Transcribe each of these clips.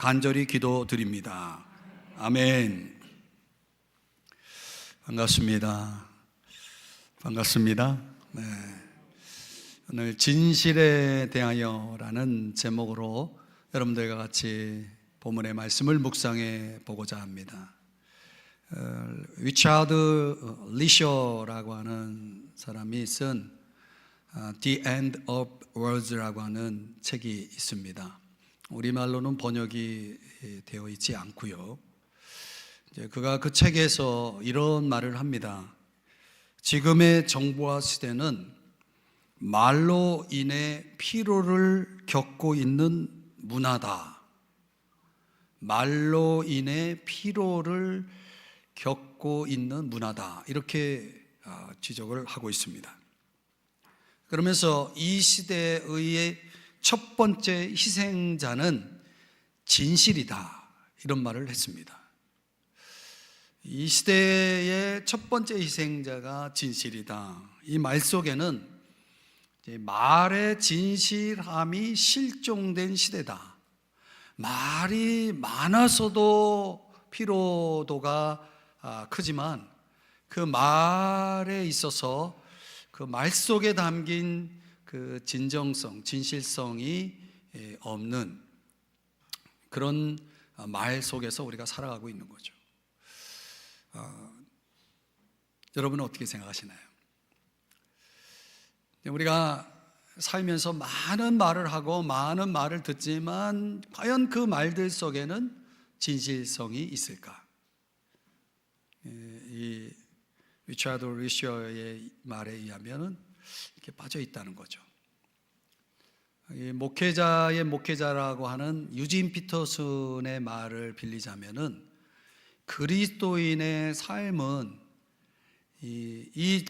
간절히 기도드립니다. 아멘. 반갑습니다. 네. 오늘 진실에 대하여라는 제목으로 여러분들과 같이 본문의 말씀을 묵상해 보고자 합니다. 리차드 리셔라고 하는 사람이 쓴 The End of Words라고 하는 책이 있습니다. 우리말로는 번역이 되어 있지 않고요. 그가 그 책에서 이런 말을 합니다. 지금의 정보화 시대는 말로 인해 피로를 겪고 있는 문화다. 말로 인해 피로를 겪고 있는 문화다. 이렇게 지적을 하고 있습니다. 그러면서 이 시대의 첫 번째 희생자는 진실이다. 이런 말을 했습니다. 이 시대의 첫 번째 희생자가 진실이다. 이 말 속에는 말의 진실함이 실종된 시대다. 말이 많아서도 피로도가 크지만 그 말에 있어서 그 말 속에 담긴 그 진정성, 진실성이 없는 그런 말 속에서 우리가 살아가고 있는 거죠. 여러분은 어떻게 생각하시나요? 우리가 살면서 많은 말을 하고 많은 말을 듣지만 과연 그 말들 속에는 진실성이 있을까? 이 리차드 리셔의 말에 의하면 이렇게 빠져 있다는 거죠. 이 목회자의 목회자라고 하는 유진 피터슨의 말을 빌리자면은 그리스도인의 삶은 이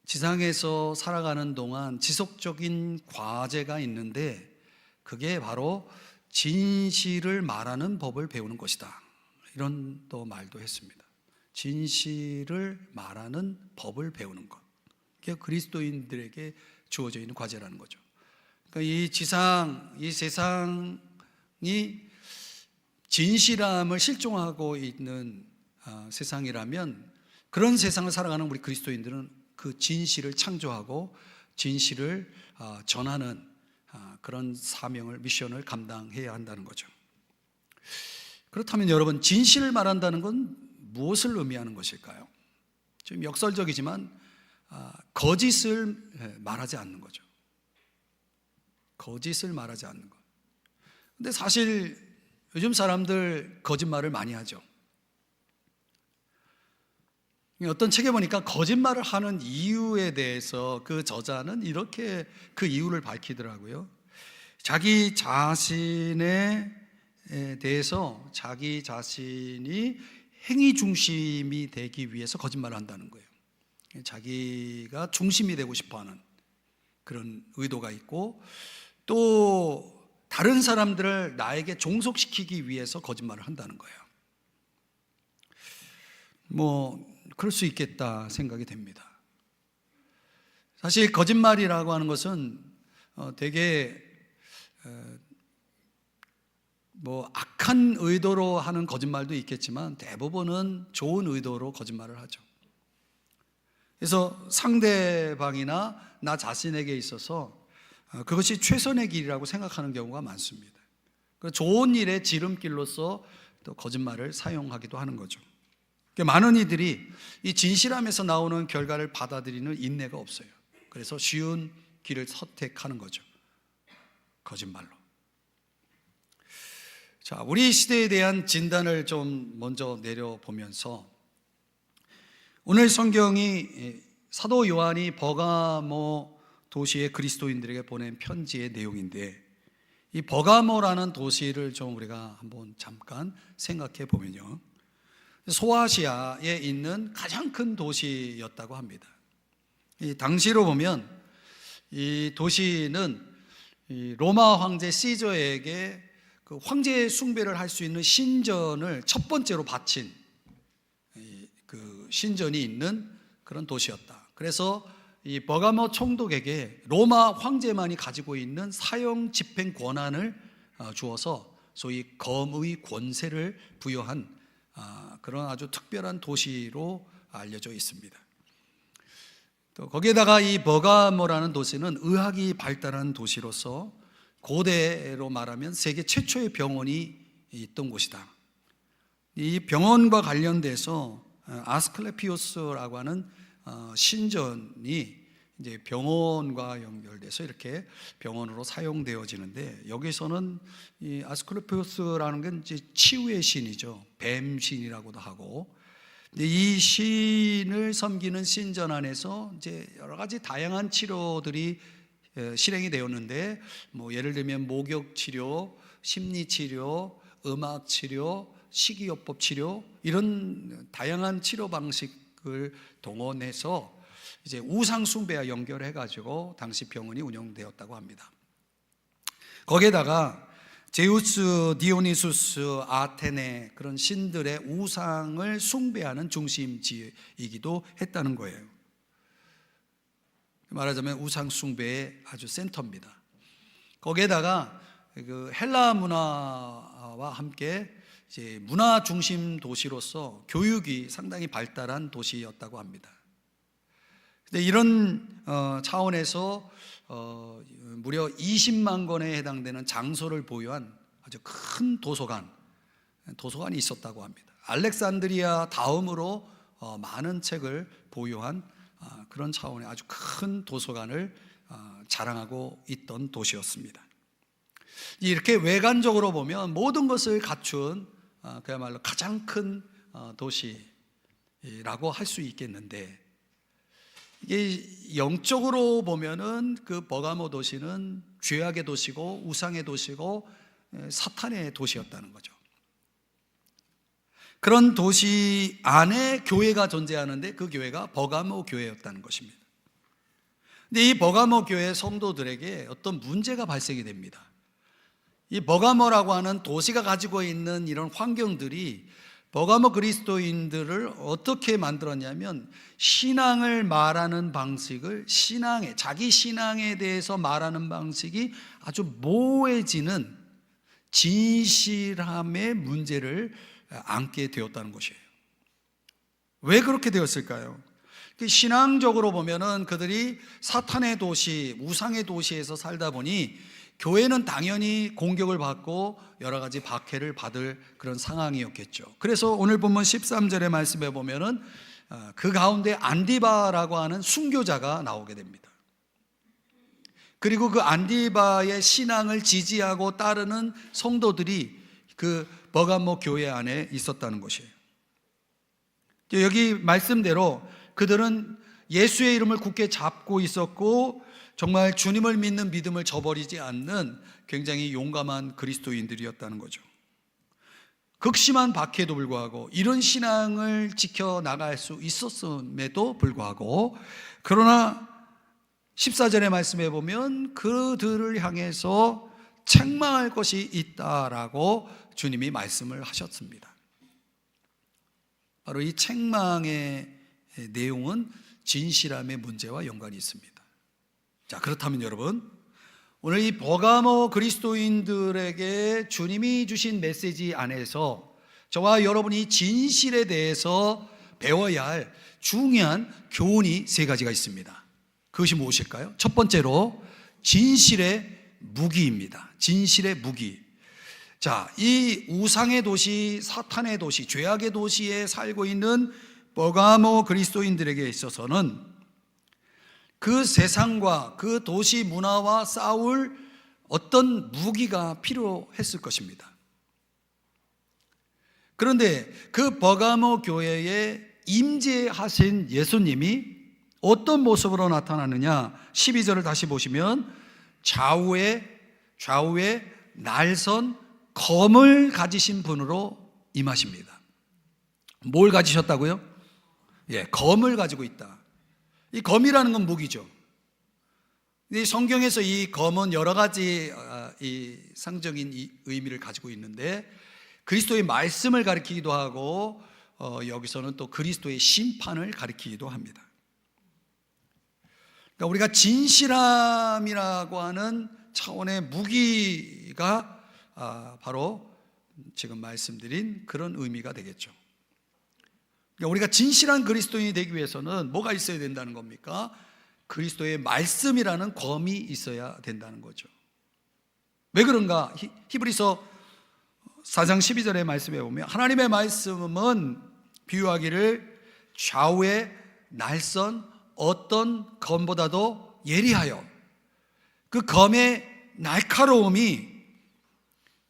지상에서 살아가는 동안 지속적인 과제가 있는데 그게 바로 진실을 말하는 법을 배우는 것이다. 이런 또 말도 했습니다. 진실을 말하는 법을 배우는 것. 그게 그리스도인들에게 주어져 있는 과제라는 거죠. 그러니까 이 세상이 진실함을 실종하고 있는 세상이라면 그런 세상을 살아가는 우리 그리스도인들은 그 진실을 창조하고 진실을 전하는 그런 사명을, 미션을 감당해야 한다는 거죠. 그렇다면 여러분, 진실을 말한다는 건 무엇을 의미하는 것일까요? 좀 역설적이지만 거짓을 말하지 않는 거죠. 거짓을 말하지 않는 것. 근데 사실 요즘 사람들 거짓말을 많이 하죠. 어떤 책에 보니까 거짓말을 하는 이유에 대해서 그 저자는 이렇게 그 이유를 밝히더라고요. 자기 자신에 대해서 자기 자신이 행위 중심이 되기 위해서 거짓말을 한다는 거예요. 자기가 중심이 되고 싶어하는 그런 의도가 있고 또 다른 사람들을 나에게 종속시키기 위해서 거짓말을 한다는 거예요. 그럴 수 있겠다 생각이 됩니다. 사실 거짓말이라고 하는 것은 되게 악한 의도로 하는 거짓말도 있겠지만 대부분은 좋은 의도로 거짓말을 하죠. 그래서 상대방이나 나 자신에게 있어서 그것이 최선의 길이라고 생각하는 경우가 많습니다. 좋은 일의 지름길로서 또 거짓말을 사용하기도 하는 거죠. 많은 이들이 이 진실함에서 나오는 결과를 받아들이는 인내가 없어요. 그래서 쉬운 길을 선택하는 거죠. 거짓말로. 자, 우리 시대에 대한 진단을 좀 먼저 내려보면서 오늘 성경이 사도 요한이 버가모 도시의 그리스도인들에게 보낸 편지의 내용인데 이 버가모라는 도시를 좀 우리가 한번 잠깐 생각해 보면요. 소아시아에 있는 가장 큰 도시였다고 합니다. 이 당시로 보면 이 도시는 이 로마 황제 시저에게 그 황제 숭배를 할 수 있는 신전을 첫 번째로 바친 그 신전이 있는 그런 도시였다. 그래서 이 버가모 총독에게 로마 황제만이 가지고 있는 사형 집행 권한을 주어서 소위 검의 권세를 부여한 그런 아주 특별한 도시로 알려져 있습니다. 또 거기에다가 이 버가모라는 도시는 의학이 발달한 도시로서 고대로 말하면 세계 최초의 병원이 있던 곳이다. 이 병원과 관련돼서 아스클레피오스라고 하는 신전이 이제 병원과 연결돼서 이렇게 병원으로 사용되어지는데, 여기서는 이 아스클레피오스라는 건 이제 치유의 신이죠. 뱀 신이라고도 하고, 이 신을 섬기는 신전 안에서 이제 여러 가지 다양한 치료들이 실행이 되었는데, 뭐 예를 들면 목욕 치료, 심리 치료, 음악 치료, 식이요법 치료, 이런 다양한 치료 방식을 동원해서 이제 우상 숭배와 연결해 가지고 당시 병원이 운영되었다고 합니다. 거기에다가 제우스, 디오니수스, 아테네, 그런 신들의 우상을 숭배하는 중심지이기도 했다는 거예요. 말하자면 우상 숭배의 아주 센터입니다. 거기에다가 그 헬라 문화와 함께 이제 문화 중심 도시로서 교육이 상당히 발달한 도시였다고 합니다. 근데 이런 차원에서 무려 20만 권에 해당되는 장소를 보유한 아주 큰 도서관이 있었다고 합니다. 알렉산드리아 다음으로 많은 책을 보유한 그런 차원의 아주 큰 도서관을 자랑하고 있던 도시였습니다. 이렇게 외관적으로 보면 모든 것을 갖춘 그야말로 가장 큰 도시라고 할 수 있겠는데, 이게 영적으로 보면은 그 버가모 도시는 죄악의 도시고 우상의 도시고 사탄의 도시였다는 거죠. 그런 도시 안에 교회가 존재하는데 그 교회가 버가모 교회였다는 것입니다. 근데 이 버가모 교회 성도들에게 어떤 문제가 발생이 됩니다. 이 버가모라고 하는 도시가 가지고 있는 이런 환경들이 버가모 그리스도인들을 어떻게 만들었냐면, 신앙을 말하는 방식을 자기 신앙에 대해서 말하는 방식이 아주 모호해지는 진실함의 문제를 안게 되었다는 것이에요. 왜 그렇게 되었을까요? 신앙적으로 보면은 그들이 사탄의 도시, 우상의 도시에서 살다 보니 교회는 당연히 공격을 받고 여러 가지 박해를 받을 그런 상황이었겠죠. 그래서 오늘 본문 13절의 말씀에 보면은 그 가운데 안디바라고 하는 순교자가 나오게 됩니다. 그리고 그 안디바의 신앙을 지지하고 따르는 성도들이 그 버가모 교회 안에 있었다는 것이에요. 여기 말씀대로 그들은 예수의 이름을 굳게 잡고 있었고, 정말 주님을 믿는 믿음을 저버리지 않는 굉장히 용감한 그리스도인들이었다는 거죠. 극심한 박해에도 불구하고 이런 신앙을 지켜나갈 수 있었음에도 불구하고, 그러나 14절의 말씀에 보면 그들을 향해서 책망할 것이 있다라고 주님이 말씀을 하셨습니다. 바로 이 책망의 내용은 진실함의 문제와 연관이 있습니다. 자, 그렇다면 여러분, 오늘 이 버가모 그리스도인들에게 주님이 주신 메시지 안에서 저와 여러분이 진실에 대해서 배워야 할 중요한 교훈이 세 가지가 있습니다. 그것이 무엇일까요? 첫 번째로 진실의 무기입니다. 진실의 무기. 자, 이 우상의 도시, 사탄의 도시, 죄악의 도시에 살고 있는 버가모 그리스도인들에게 있어서는 그 세상과 그 도시 문화와 싸울 어떤 무기가 필요했을 것입니다. 그런데 그 버가모 교회에 임재하신 예수님이 어떤 모습으로 나타나느냐, 12절을 다시 보시면 좌우에 날선 검을 가지신 분으로 임하십니다. 뭘 가지셨다고요? 검을 가지고 있다. 이 검이라는 건 무기죠. 이 성경에서 이 검은 여러 가지 이 상징적인 의미를 가지고 있는데, 그리스도의 말씀을 가리키기도 하고 여기서는 또 그리스도의 심판을 가리키기도 합니다. 그러니까 우리가 진실함이라고 하는 차원의 무기가 바로 지금 말씀드린 그런 의미가 되겠죠. 그러니까 우리가 진실한 그리스도인이 되기 위해서는 뭐가 있어야 된다는 겁니까? 그리스도의 말씀이라는 검이 있어야 된다는 거죠. 왜 그런가? 히브리서 4장 12절의 말씀에 보면 하나님의 말씀은 비유하기를 좌우의 날선 어떤 검보다도 예리하여, 그 검의 날카로움이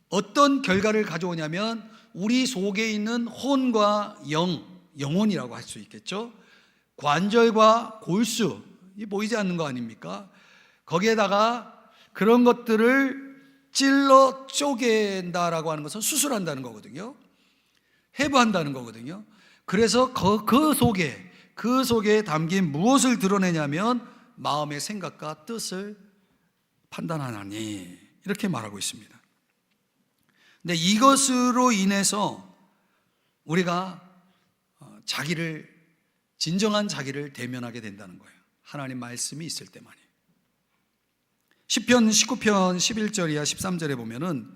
어떤 결과를 가져오냐면 우리 속에 있는 혼과 영혼이라고 할 수 있겠죠. 관절과 골수, 이 보이지 않는 거 아닙니까? 거기에다가 그런 것들을 찔러 쪼갠다라고 하는 것은 수술한다는 거거든요. 해부한다는 거거든요. 그래서 그 속에 담긴 무엇을 드러내냐면 마음의 생각과 뜻을 판단하나니, 이렇게 말하고 있습니다. 근데 이것으로 인해서 우리가 진정한 자기를 대면하게 된다는 거예요. 하나님 말씀이 있을 때만이. 시편 19편 11절 이하 13절에 보면은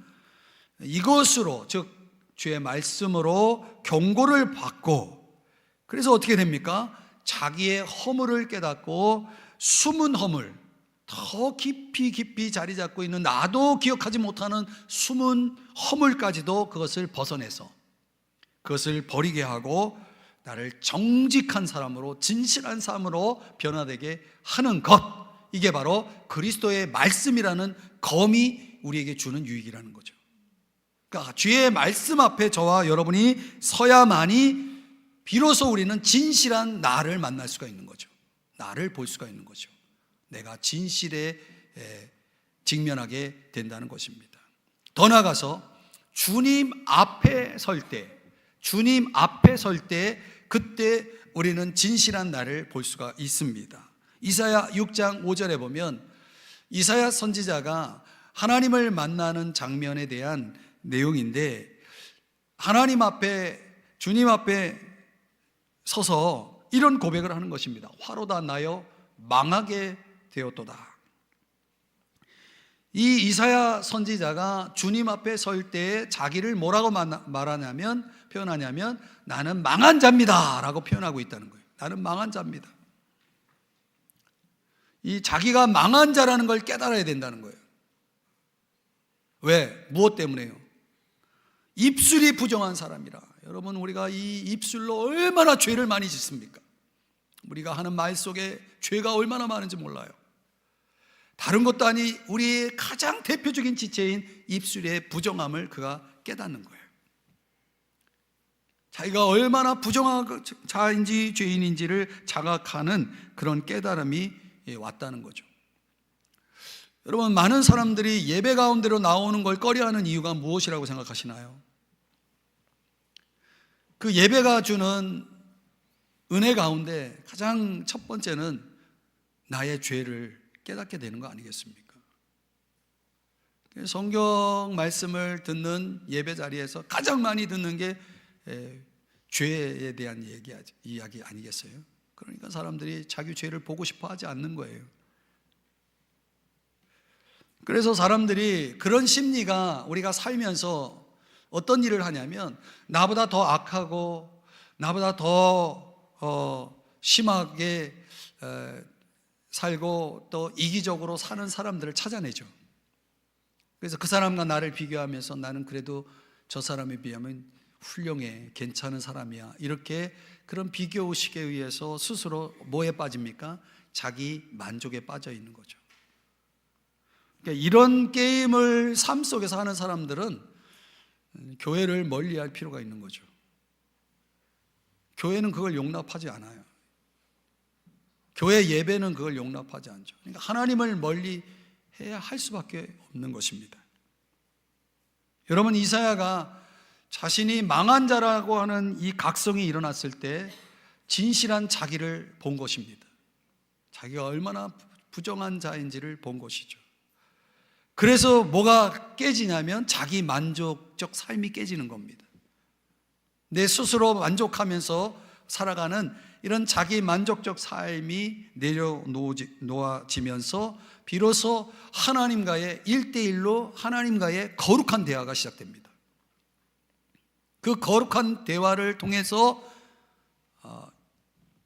이것으로, 즉 주의 말씀으로 경고를 받고, 그래서 어떻게 됩니까? 자기의 허물을 깨닫고 숨은 허물, 더 깊이 자리 잡고 있는 나도 기억하지 못하는 숨은 허물까지도 그것을 벗어내서 그것을 버리게 하고 나를 정직한 사람으로, 진실한 사람으로 변화되게 하는 것, 이게 바로 그리스도의 말씀이라는 검이 우리에게 주는 유익이라는 거죠. 그러니까 주의 말씀 앞에 저와 여러분이 서야만이 비로소 우리는 진실한 나를 만날 수가 있는 거죠. 나를 볼 수가 있는 거죠. 내가 진실에 직면하게 된다는 것입니다. 더 나아가서 주님 앞에 설 때 그때 우리는 진실한 나를 볼 수가 있습니다. 이사야 6장 5절에 보면 이사야 선지자가 하나님을 만나는 장면에 대한 내용인데, 주님 앞에 서서 이런 고백을 하는 것입니다. 화로다 나여 망하게 되었도다. 이 이사야 선지자가 주님 앞에 설 때 자기를 뭐라고 표현하냐면 나는 망한 자입니다 라고 표현하고 있다는 거예요. 나는 망한 자입니다. 이 자기가 망한 자라는 걸 깨달아야 된다는 거예요. 왜? 무엇 때문에요? 입술이 부정한 사람이라. 여러분, 우리가 이 입술로 얼마나 죄를 많이 짓습니까? 우리가 하는 말 속에 죄가 얼마나 많은지 몰라요. 다른 것도 아니 우리의 가장 대표적인 지체인 입술의 부정함을 그가 깨닫는 거예요. 자기가 얼마나 부정한 자인지 죄인인지를 자각하는 그런 깨달음이 왔다는 거죠. 여러분, 많은 사람들이 예배 가운데로 나오는 걸 꺼려하는 이유가 무엇이라고 생각하시나요? 그 예배가 주는 은혜 가운데 가장 첫 번째는 나의 죄를 깨닫게 되는 거 아니겠습니까? 성경 말씀을 듣는 예배 자리에서 가장 많이 듣는 게 죄에 대한 이야기 아니겠어요? 그러니까 사람들이 자기 죄를 보고 싶어 하지 않는 거예요. 그래서 사람들이 그런 심리가, 우리가 살면서 어떤 일을 하냐면 나보다 더 악하고 나보다 더 심하게 살고 또 이기적으로 사는 사람들을 찾아내죠. 그래서 그 사람과 나를 비교하면서 나는 그래도 저 사람에 비하면 훌륭해, 괜찮은 사람이야, 이렇게 그런 비교의식에 의해서 스스로 뭐에 빠집니까? 자기 만족에 빠져 있는 거죠. 그러니까 이런 게임을 삶 속에서 하는 사람들은 교회를 멀리할 필요가 있는 거죠. 교회는 그걸 용납하지 않아요. 교회 예배는 그걸 용납하지 않죠. 그러니까 하나님을 멀리 해야 할 수밖에 없는 것입니다. 여러분, 이사야가 자신이 망한 자라고 하는 이 각성이 일어났을 때 진실한 자기를 본 것입니다. 자기가 얼마나 부정한 자인지를 본 것이죠. 그래서 뭐가 깨지냐면 자기 만족적 삶이 깨지는 겁니다. 내 스스로 만족하면서 살아가는 이런 자기 만족적 삶이 내려놓아지면서 비로소 하나님과의 1대1로 하나님과의 거룩한 대화가 시작됩니다. 그 거룩한 대화를 통해서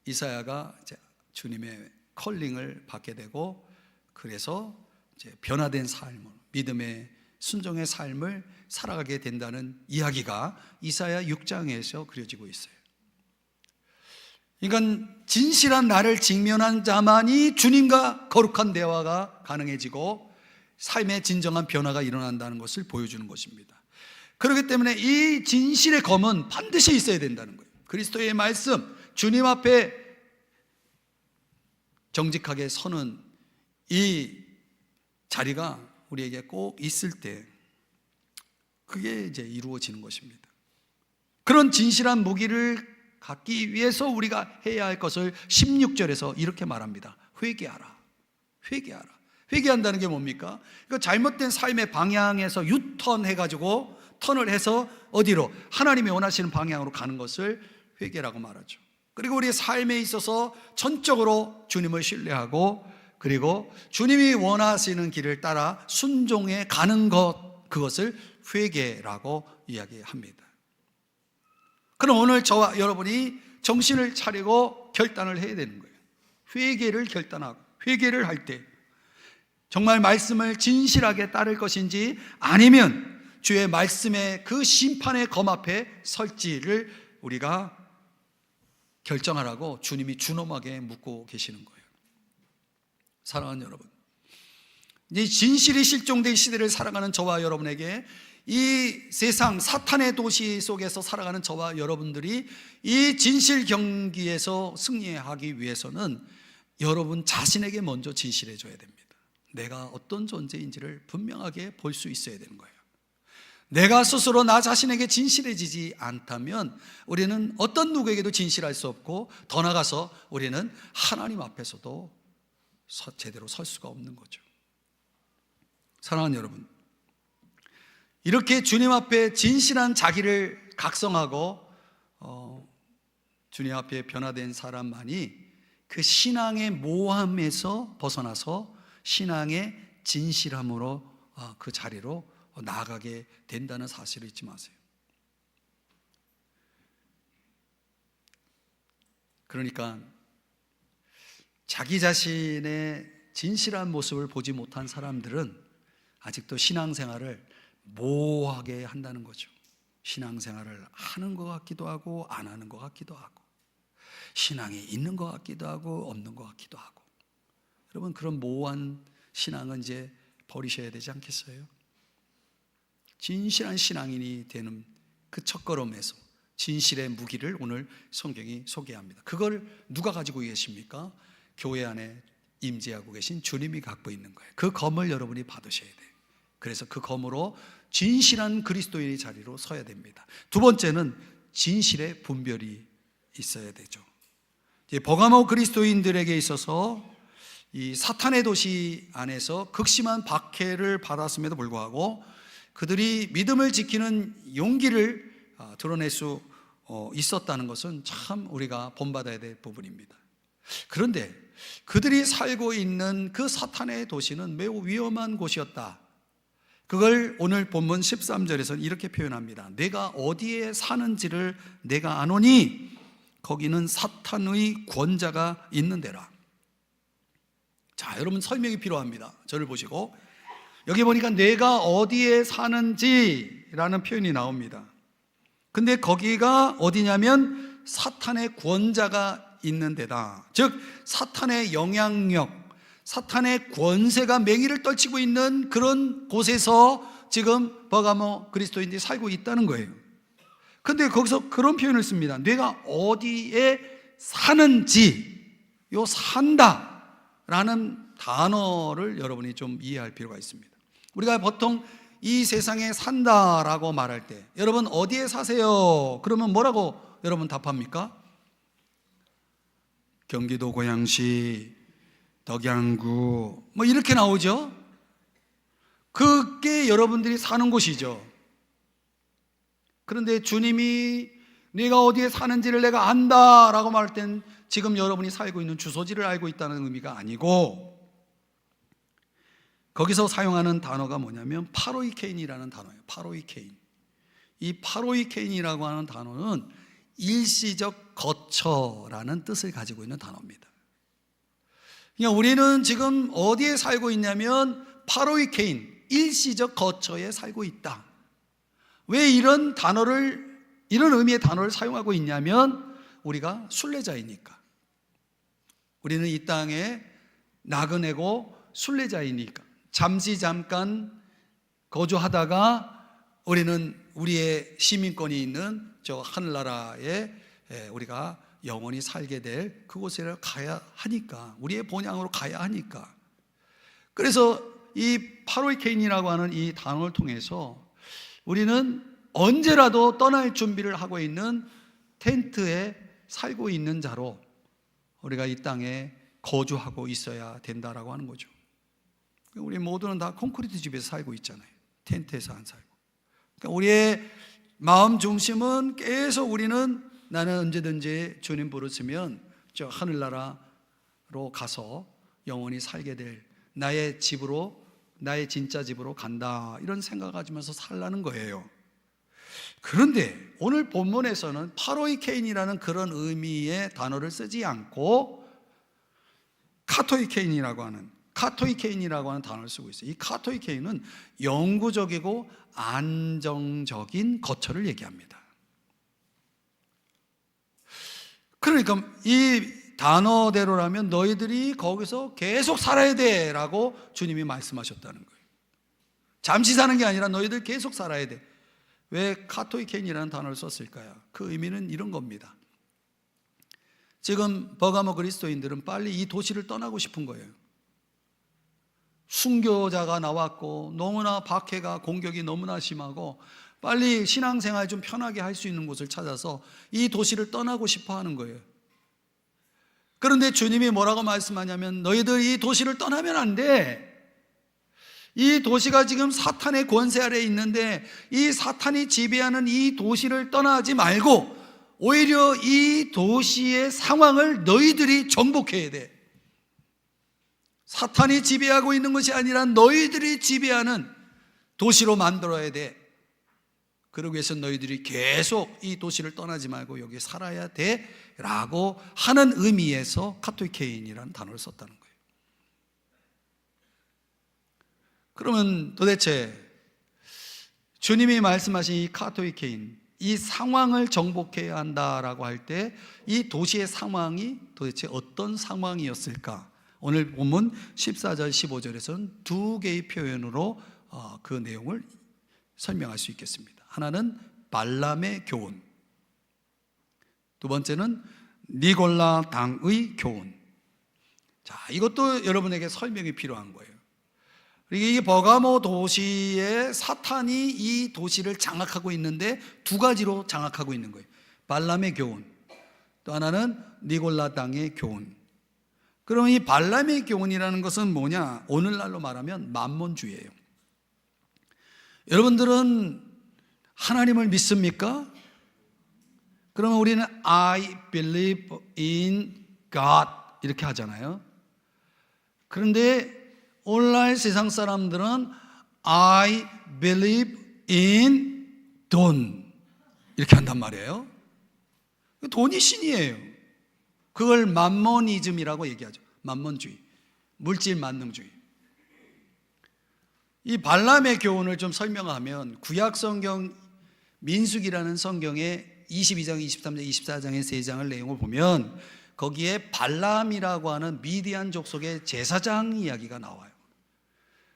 이사야가 이제 주님의 컬링을 받게 되고, 그래서 이제 변화된 삶을, 믿음의 순종의 삶을 살아가게 된다는 이야기가 이사야 6장에서 그려지고 있어요. 그러니까 진실한 나를 직면한 자만이 주님과 거룩한 대화가 가능해지고 삶의 진정한 변화가 일어난다는 것을 보여주는 것입니다. 그렇기 때문에 이 진실의 검은 반드시 있어야 된다는 거예요. 그리스도의 말씀, 주님 앞에 정직하게 서는 이 자리가 우리에게 꼭 있을 때 그게 이제 이루어지는 것입니다. 그런 진실한 무기를 갖기 위해서 우리가 해야 할 것을 16절에서 이렇게 말합니다. 회개하라. 회개하라. 회개한다는 게 뭡니까? 그 잘못된 삶의 방향에서 유턴해가지고 턴을 해서 어디로? 하나님이 원하시는 방향으로 가는 것을 회개라고 말하죠. 그리고 우리의 삶에 있어서 전적으로 주님을 신뢰하고, 그리고 주님이 원하시는 길을 따라 순종해 가는 것, 그것을 회개라고 이야기합니다. 그럼 오늘 저와 여러분이 정신을 차리고 결단을 해야 되는 거예요. 회개를 결단하고, 회개를 할 때 정말 말씀을 진실하게 따를 것인지, 아니면 주의 말씀의 그 심판의 검 앞에 설지를 우리가 결정하라고 주님이 준엄하게 묻고 계시는 거예요. 사랑하는 여러분, 이 진실이 실종된 시대를 살아가는 저와 여러분에게, 이 세상 사탄의 도시 속에서 살아가는 저와 여러분들이 이 진실 경기에서 승리하기 위해서는 여러분 자신에게 먼저 진실해져야 됩니다. 내가 어떤 존재인지를 분명하게 볼 수 있어야 되는 거예요. 내가 스스로 나 자신에게 진실해지지 않다면 우리는 어떤 누구에게도 진실할 수 없고, 더 나아가서 우리는 하나님 앞에서도 제대로 설 수가 없는 거죠. 사랑하는 여러분, 이렇게 주님 앞에 진실한 자기를 각성하고 주님 앞에 변화된 사람만이 그 신앙의 모함에서 벗어나서 신앙의 진실함으로 그 자리로 나아가게 된다는 사실을 잊지 마세요. 그러니까 자기 자신의 진실한 모습을 보지 못한 사람들은 아직도 신앙생활을 모호하게 한다는 거죠. 신앙생활을 하는 것 같기도 하고 안 하는 것 같기도 하고, 신앙이 있는 것 같기도 하고 없는 것 같기도 하고. 여러분, 그런 모호한 신앙은 이제 버리셔야 되지 않겠어요? 진실한 신앙인이 되는 그 첫걸음에서 진실의 무기를 오늘 성경이 소개합니다. 그걸 누가 가지고 계십니까? 교회 안에 임재하고 계신 주님이 갖고 있는 거예요. 그 검을 여러분이 받으셔야 돼요. 그래서 그 검으로 진실한 그리스도인의 자리로 서야 됩니다. 두 번째는 진실의 분별이 있어야 되죠. 버가모 그리스도인들에게 있어서 이 사탄의 도시 안에서 극심한 박해를 받았음에도 불구하고 그들이 믿음을 지키는 용기를 드러낼 수 있었다는 것은 참 우리가 본받아야 될 부분입니다. 그런데 그들이 살고 있는 그 사탄의 도시는 매우 위험한 곳이었다. 그걸 오늘 본문 13절에서는 이렇게 표현합니다. 내가 어디에 사는지를 내가 아노니 거기는 사탄의 권자가 있는 데라. 자, 여러분 설명이 필요합니다. 저를 보시고, 여기 보니까 내가 어디에 사는지라는 표현이 나옵니다. 근데 거기가 어디냐면 사탄의 권자가 있는 데다. 즉 사탄의 영향력, 사탄의 권세가 맹위를 떨치고 있는 그런 곳에서 지금 버가모 그리스도인들이 살고 있다는 거예요. 근데 거기서 그런 표현을 씁니다. 내가 어디에 사는지, 요 산다 라는 단어를 여러분이 좀 이해할 필요가 있습니다. 우리가 보통 이 세상에 산다라고 말할 때 여러분 어디에 사세요? 그러면 뭐라고 여러분 답합니까? 경기도 고양시 덕양구 뭐 이렇게 나오죠. 그게 여러분들이 사는 곳이죠. 그런데 주님이 네가 어디에 사는지를 내가 안다라고 말할 땐 지금 여러분이 살고 있는 주소지를 알고 있다는 의미가 아니고, 거기서 사용하는 단어가 뭐냐면 파로이케인이라는 단어예요. 파로이케인. 이 파로이케인이라고 하는 단어는 일시적 거처라는 뜻을 가지고 있는 단어입니다. 그러니까 우리는 지금 어디에 살고 있냐면 파로이케인, 일시적 거처에 살고 있다. 왜 이런 의미의 단어를 사용하고 있냐면 우리가 순례자이니까. 우리는 이 땅에 나그네고 순례자이니까. 잠깐 거주하다가 우리는 우리의 시민권이 있는 저 하늘나라에 우리가 영원히 살게 될 그곳에 가야 하니까, 우리의 본향으로 가야 하니까. 그래서 이 파로이케인이라고 하는 이 단어를 통해서 우리는 언제라도 떠날 준비를 하고 있는 텐트에 살고 있는 자로 우리가 이 땅에 거주하고 있어야 된다라고 하는 거죠. 우리 모두는 다 콘크리트 집에서 살고 있잖아요. 텐트에서 안 살고. 그러니까 우리의 마음 중심은 계속 우리는 나는 언제든지 주님 부르시면 저 하늘나라로 가서 영원히 살게 될 나의 집으로, 나의 진짜 집으로 간다, 이런 생각을 가지면서 살라는 거예요. 그런데 오늘 본문에서는 파로이케인이라는 그런 의미의 단어를 쓰지 않고 카토이케인이라고 하는 단어를 쓰고 있어요. 이 카토이케인은 영구적이고 안정적인 거처를 얘기합니다. 그러니까 이 단어대로라면 너희들이 거기서 계속 살아야 돼 라고 주님이 말씀하셨다는 거예요. 잠시 사는 게 아니라 너희들 계속 살아야 돼. 왜 카토이케인이라는 단어를 썼을까요? 그 의미는 이런 겁니다. 지금 버가모 그리스도인들은 빨리 이 도시를 떠나고 싶은 거예요. 순교자가 나왔고 너무나 박해가, 공격이 너무나 심하고 빨리 신앙생활 좀 편하게 할 수 있는 곳을 찾아서 이 도시를 떠나고 싶어 하는 거예요. 그런데 주님이 뭐라고 말씀하냐면 너희들 이 도시를 떠나면 안 돼. 이 도시가 지금 사탄의 권세 아래에 있는데 이 사탄이 지배하는 이 도시를 떠나지 말고 오히려 이 도시의 상황을 너희들이 정복해야 돼. 사탄이 지배하고 있는 것이 아니라 너희들이 지배하는 도시로 만들어야 돼. 그러기 위해서 너희들이 계속 이 도시를 떠나지 말고 여기 살아야 돼 라고 하는 의미에서 카토이케인이라는 단어를 썼다는 거예요. 그러면 도대체 주님이 말씀하신 이 카토이케인, 이 상황을 정복해야 한다라고 할 때 이 도시의 상황이 도대체 어떤 상황이었을까? 오늘 본문 14절 15절에서는 두 개의 표현으로 그 내용을 설명할 수 있겠습니다. 하나는 발람의 교훈, 두 번째는 니골라 당의 교훈. 자, 이것도 여러분에게 설명이 필요한 거예요. 이 버가모 도시에 사탄이 이 도시를 장악하고 있는데 두 가지로 장악하고 있는 거예요. 발람의 교훈, 또 하나는 니골라 당의 교훈. 그럼 이 발람의 교훈이라는 것은 뭐냐? 오늘날로 말하면 만몬주의예요. 여러분들은 하나님을 믿습니까? 그러면 우리는 I believe in God 이렇게 하잖아요. 그런데 오늘날 세상 사람들은 I believe in 돈 이렇게 한단 말이에요. 돈이 신이에요. 그걸 만모니즘이라고 얘기하죠. 만몬주의, 물질 만능주의. 이 발람의 교훈을 좀 설명하면 구약 성경 민수기라는 성경의 22장, 23장, 24장의 세 장을 내용을 보면 거기에 발람이라고 하는 미디안 족속의 제사장 이야기가 나와요.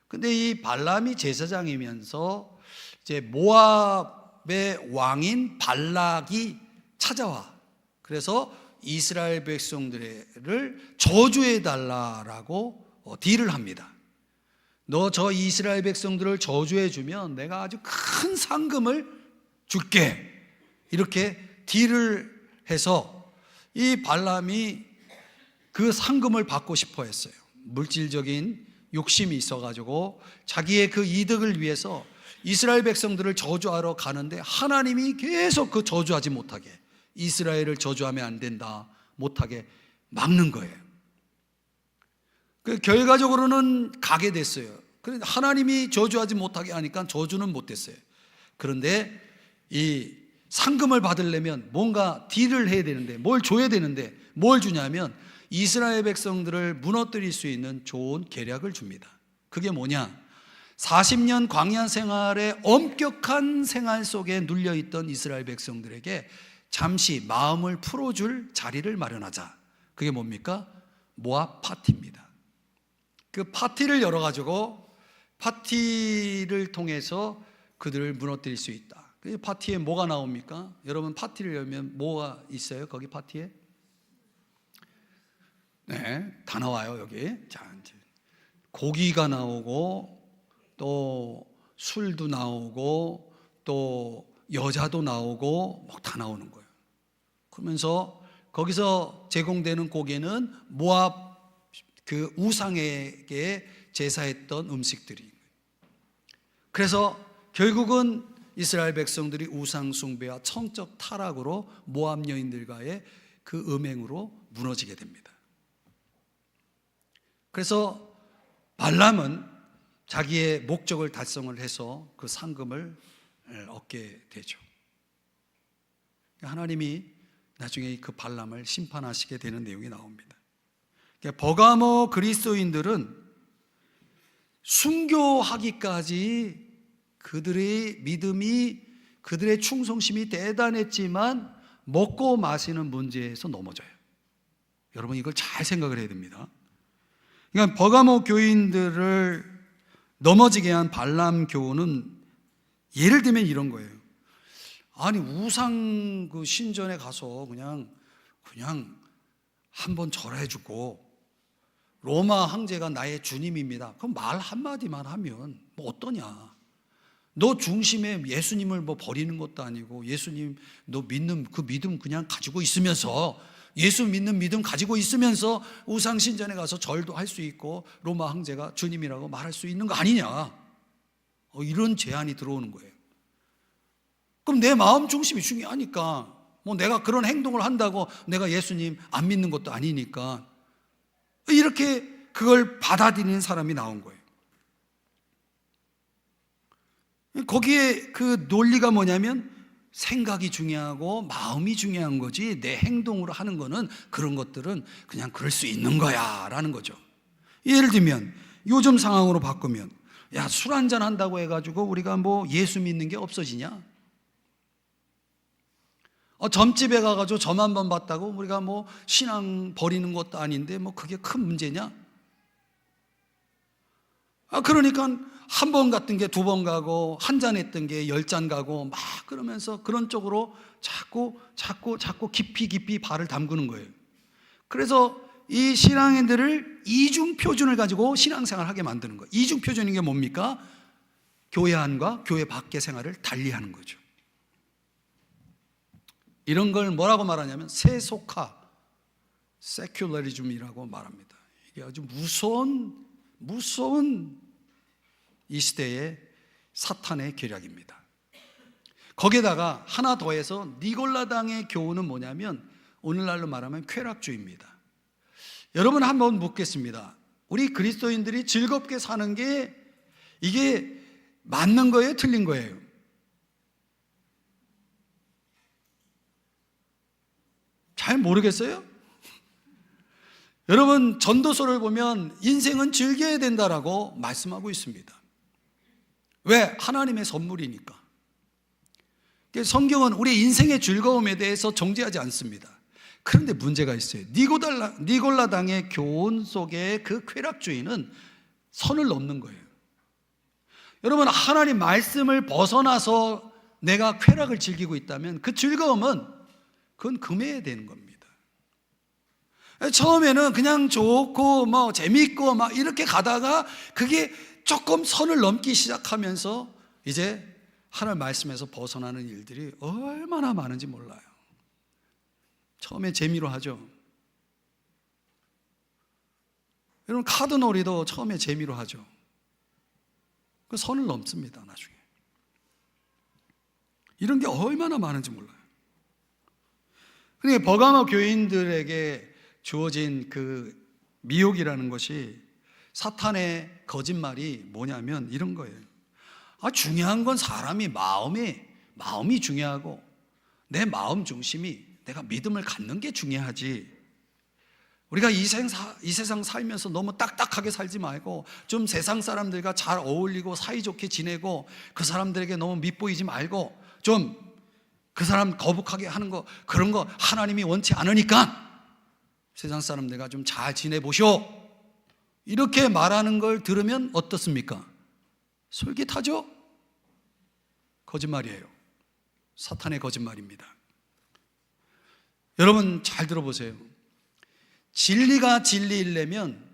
근데 이 발람이 제사장이면서 이제 모압의 왕인 발락이 찾아와. 그래서 이스라엘 백성들을 저주해 달라라고 딜을 합니다. 너 저 이스라엘 백성들을 저주해 주면 내가 아주 큰 상금을 줄게. 이렇게 딜을 해서 이 발람이 그 상금을 받고 싶어 했어요. 물질적인 욕심이 있어가지고 자기의 그 이득을 위해서 이스라엘 백성들을 저주하러 가는데 하나님이 계속 그 저주하지 못하게, 이스라엘을 저주하면 안 된다, 못하게 막는 거예요. 결과적으로는 가게 됐어요. 그런데 하나님이 저주하지 못하게 하니까 저주는 못 됐어요. 그런데 이 상금을 받으려면 뭔가 딜을 해야 되는데, 뭘 줘야 되는데 뭘 주냐면 이스라엘 백성들을 무너뜨릴 수 있는 좋은 계략을 줍니다. 그게 뭐냐? 40년 광야 생활의 엄격한 생활 속에 눌려있던 이스라엘 백성들에게 잠시 마음을 풀어줄 자리를 마련하자. 그게 뭡니까? 모압 파티입니다. 그 파티를 열어가지고 파티를 통해서 그들을 무너뜨릴 수 있다. 그 파티에 뭐가 나옵니까? 여러분, 파티를 열면 뭐가 있어요? 거기 파티에? 네, 다 나와요. 여기. 자, 이제 고기가 나오고 또 술도 나오고 또 여자도 나오고 막 다 나오는 거예요. 그러면서 거기서 제공되는 고기는 모압 그 우상에게 제사했던 음식들이. 그래서 결국은 이스라엘 백성들이 우상 숭배와 성적 타락으로 모압 여인들과의 그 음행으로 무너지게 됩니다. 그래서 발람은 자기의 목적을 달성을 해서 그 상금을 얻게 되죠. 하나님이 나중에 그 발람을 심판하시게 되는 내용이 나옵니다. 버가모 그리스도인들은 순교하기까지 그들의 믿음이, 그들의 충성심이 대단했지만 먹고 마시는 문제에서 넘어져요. 여러분, 이걸 잘 생각을 해야 됩니다. 그러니까 버가모 교인들을 넘어지게 한 발람 교훈은 예를 들면 이런 거예요. 아니, 우상 그 신전에 가서 그냥 한번 절해주고 로마 황제가 나의 주님입니다. 그럼 말 한마디만 하면 뭐 어떠냐? 너 중심에 예수님을 뭐 버리는 것도 아니고, 예수님 너 믿는 그 믿음 그냥 가지고 있으면서, 예수 믿는 믿음 가지고 있으면서 우상 신전에 가서 절도 할 수 있고 로마 황제가 주님이라고 말할 수 있는 거 아니냐? 이런 제안이 들어오는 거예요. 그럼 내 마음 중심이 중요하니까, 뭐 내가 그런 행동을 한다고 내가 예수님 안 믿는 것도 아니니까, 이렇게 그걸 받아들이는 사람이 나온 거예요. 거기에 그 논리가 뭐냐면 생각이 중요하고 마음이 중요한 거지, 내 행동으로 하는 거는 그런 것들은 그냥 그럴 수 있는 거야 라는 거죠. 예를 들면 요즘 상황으로 바꾸면, 야, 술 한잔 한다고 해가지고 우리가 뭐 예수 믿는 게 없어지냐? 점집에 가가지고 점 한 번 봤다고 우리가 뭐 신앙 버리는 것도 아닌데 뭐 그게 큰 문제냐? 그러니까 한 번 갔던 게 두 번 가고, 한 잔 했던 게 10잔 가고 막 그러면서 그런 쪽으로 자꾸 깊이 발을 담그는 거예요. 그래서 이 신앙인들을 이중 표준을 가지고 신앙생활을 하게 만드는 거예요. 이중 표준인 게 뭡니까? 교회 안과 교회 밖의 생활을 달리하는 거죠. 이런 걸 뭐라고 말하냐면 세속화, 세큘러리즘이라고 말합니다. 이게 아주 무서운 이 시대의 사탄의 계략입니다. 거기에다가 하나 더해서 니골라당의 교훈은 뭐냐면 오늘날로 말하면 쾌락주의입니다. 여러분, 한번 묻겠습니다. 우리 그리스도인들이 즐겁게 사는 게 이게 맞는 거예요? 틀린 거예요? 잘 모르겠어요? 여러분, 전도서를 보면 인생은 즐겨야 된다라고 말씀하고 있습니다. 왜? 하나님의 선물이니까. 성경은 우리 인생의 즐거움에 대해서 정죄하지 않습니다. 그런데 문제가 있어요. 니골라당의 교훈 속의 그 쾌락주의는 선을 넘는 거예요. 여러분, 하나님 말씀을 벗어나서 내가 쾌락을 즐기고 있다면 그 즐거움은 그건 금해야 되는 겁니다. 처음에는 그냥 좋고 뭐 재미있고 막 이렇게 가다가 그게 조금 선을 넘기 시작하면서 이제 하나님 말씀에서 벗어나는 일들이 얼마나 많은지 몰라요. 처음에 재미로 하죠. 여러분, 카드놀이도 처음에 재미로 하죠. 그 선을 넘습니다, 나중에. 이런 게 얼마나 많은지 몰라요. 그러니까 버가모 교인들에게 주어진 그 미혹이라는 것이, 사탄의 거짓말이 뭐냐면 이런 거예요. 중요한 건 사람이 마음이 중요하고, 내 마음 중심이, 내가 믿음을 갖는 게 중요하지. 우리가 이 세상 살면서 너무 딱딱하게 살지 말고, 좀 세상 사람들과 잘 어울리고 사이좋게 지내고, 그 사람들에게 너무 밉보이지 말고, 좀 그 사람 거북하게 하는 거, 그런 거 하나님이 원치 않으니까 세상 사람들과 좀 잘 지내보시오, 이렇게 말하는 걸 들으면 어떻습니까? 솔깃하죠? 거짓말이에요. 사탄의 거짓말입니다. 여러분 잘 들어보세요. 진리가 진리이려면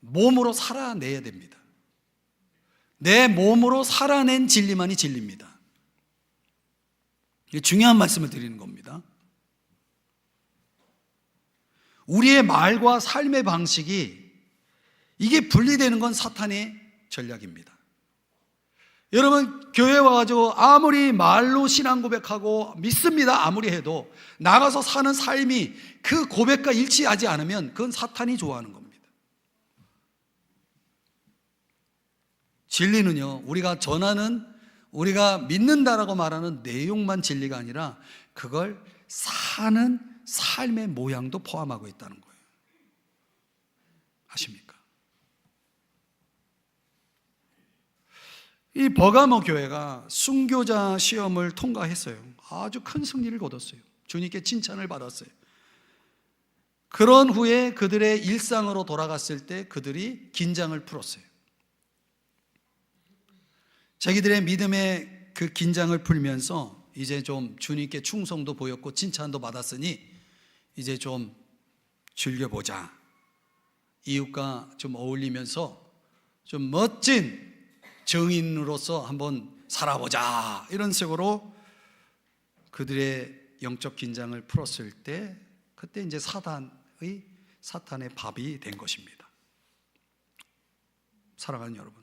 몸으로 살아내야 됩니다. 내 몸으로 살아낸 진리만이 진리입니다. 중요한 말씀을 드리는 겁니다. 우리의 말과 삶의 방식이, 이게 분리되는 건 사탄의 전략입니다. 여러분, 교회 와가지고 아무리 말로 신앙 고백하고 믿습니다 아무리 해도 나가서 사는 삶이 그 고백과 일치하지 않으면 그건 사탄이 좋아하는 겁니다. 진리는요, 우리가 전하는, 우리가 믿는다라고 말하는 내용만 진리가 아니라 그걸 사는 삶의 모양도 포함하고 있다는 거예요. 아십니까? 이 버가모 교회가 순교자 시험을 통과했어요. 아주 큰 승리를 거뒀어요. 주님께 칭찬을 받았어요. 그런 후에 그들의 일상으로 돌아갔을 때 그들이 긴장을 풀었어요. 자기들의 믿음의 그 긴장을 풀면서 이제 좀 주님께 충성도 보였고 칭찬도 받았으니 이제 좀 즐겨보자, 이웃과 좀 어울리면서 좀 멋진 정인으로서 한번 살아보자, 이런 식으로 그들의 영적 긴장을 풀었을 때, 그때 이제 사탄의 밥이 된 것입니다. 사랑하는 여러분,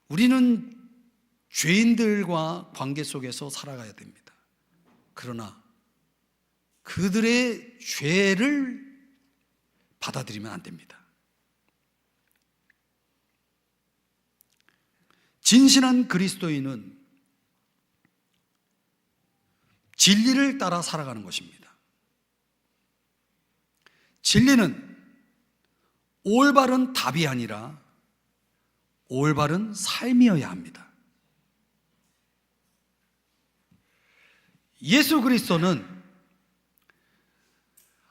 우리는 죄인들과 관계 속에서 살아가야 됩니다. 그러나 그들의 죄를 받아들이면 안 됩니다. 진실한 그리스도인은 진리를 따라 살아가는 것입니다. 진리는 올바른 답이 아니라 올바른 삶이어야 합니다. 예수 그리스도는